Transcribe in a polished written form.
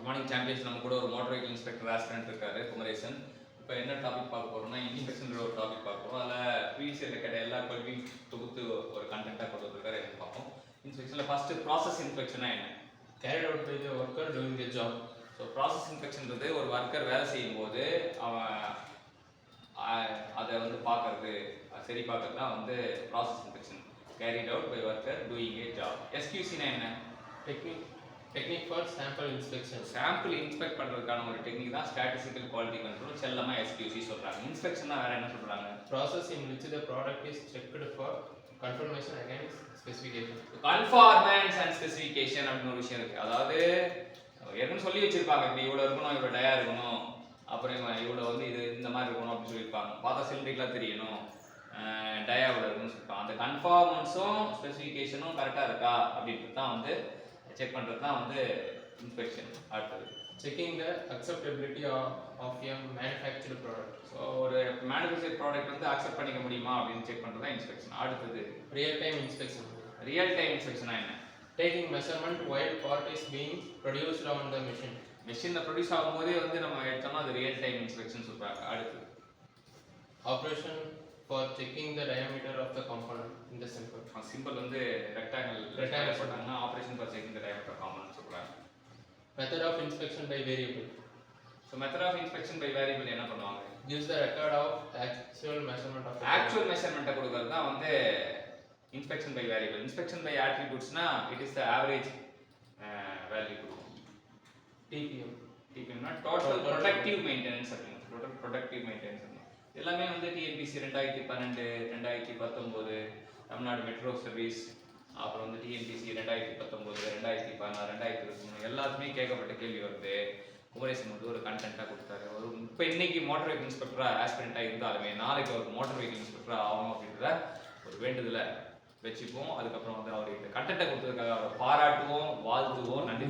Good morning champions. நம்ம கூட ஒரு மோட்டார் வெஹிக்கிள் இன்ஸ்பெக்டர் ஆஸ்பிரண்ட் இருக்காரு குமரேசன். இப்போ என்ன டாபிக் பார்க்க போறோம்னா இன்ஸ்பெக்ஷன் ஒரு டாபிக் பார்க்க போறோம். அதில் ப்ரீவியஸ் இயர்ல கேட்ட எல்லா கேள்வியும் தொகுத்து ஒரு கண்டென்ட்டாக கொண்டு வந்திருக்காரு. என்ன பார்ப்போம். இன்ஸ்பெக்ஷனில் ஃபர்ஸ்ட் ப்ராசஸ் இன்ஸ்பெக்ஷனா என்ன? carried out by the worker doing the job. So process இன்ஸ்பெக்ஷன்றது ஒரு ஒர்க்கர் வேலை செய்யும் போது அவன் அதை வந்து பார்க்கறது, சரி பார்க்கறது தான் வந்து process inspection. carried out by worker doing a job. SQC-னா என்ன? Technique for sample inspection. Sample inspect பண்றதுக்கான ஒரு டெக்னிக் தான் ஸ்டாட்டிஸ்டிக்கல் குவாலிட்டி கண்ட்ரோல், செல்லமா SQC சொல்றாங்க. இன்ஸ்பெக்ஷன்னா வேற என்ன சொல்றாங்க? Process in which the product is checked for confirmation against specification. Conformance and specification அப்படின்னு ஒரு விஷயம் இருக்கு. அதாவது ஏற்கனவே சொல்லி வச்சிருப்பாங்க, இப்படி இவ்வளோ இருக்கணும், இவ்வளோ டயா இருக்கணும், அப்புறம் இவ்வளோ வந்து இது இந்த மாதிரி இருக்கணும் அப்படின்னு சொல்லியிருப்பாங்க. பார்த்தா சிலிண்டரிக்கெலாம் தெரியணும், டயா இவ்வளோ இருக்குன்னு சொல்லியிருப்பாங்க. அந்த கன்ஃபார்மன்ஸும் ஸ்பெசிஃபிகேஷனும் கரெக்டாக இருக்கா அப்படின்றது தான் வந்து செக் பண்ணுறது தான் வந்து இன்ஸ்பெக்ஷன். அடுத்தது Checking the acceptability of a manufactured product. So ஒரு மேனுஃபேக்சர் ப்ராடக்ட் வந்து அக்செப்ட் பண்ணிக்க முடியுமா அப்படின்னு செக் பண்ணுறது தான் இன்ஸ்பெக்ஷன். அடுத்தது Real time inspection. Real time இன்ஸ்பெக்ஷனா என்ன? Taking measurement while part is being produced on the machine. மெஷினில் ப்ரொடியூஸ் ஆகும்போதே வந்து நம்ம எடுத்தோம்னா அது ரியல் டைம் இன்ஸ்பெக்ஷன் சொல்கிறாங்க. அடுத்து Operation for checking the diameter of the component in the symbol. Symbol வந்து ரெக்டாங்கிள் போட்டாங்கன்னா operation for checking the diameter component சொல்றாங்க. Method of inspection by variable. So method of inspection by variable என்ன பண்ணுவாங்க? Gives the record of actual measurement of the actual மெஷர்மெண்ட்டை கொடுக்கறது தான் வந்து inspection by variable. Inspection by ஆட்ரிபியூட்ஸ்னா it is the average value கொடுக்கும். டிபிஎம்னா டோட்டல் ப்ரொடக்டிவ் மெயின்டெனன்ஸ் அப்படின்னு. டோட்டல் ப்ரொடக்டிவ் மெயின்டெனன்ஸ் எல்லாமே வந்து டிஎன்பிசி 2012, 2019, தமிழ்நாடு மெட்ரோ சர்வீஸ், அப்புறம் வந்து டிஎன்பிசி 2019, 2016, 2023 எல்லாத்துமே கேட்கப்பட்ட கேள்வி வருது. குமரேசன் வந்து ஒரு கண்டென்ட்டாக கொடுத்தாரு. ஒரு இப்போ இன்னைக்கு மோட்டார் வெஹிக்கிள் இன்ஸ்பெக்டராக ஆஸ்பிரண்ட்டாக இருந்தாலுமே நாளைக்கு ஒரு மோட்டார் வெஹிக்கிள் இன்ஸ்பெக்டராக ஆகணும் அப்படின்ற ஒரு வேண்டுதலை வச்சுப்போம். அதுக்கப்புறம் வந்து அவர் இந்த கண்டென்ட்டை கொடுத்ததுக்காக அவரை பாராட்டுவோம், வாழ்த்துவோம், நன்றி.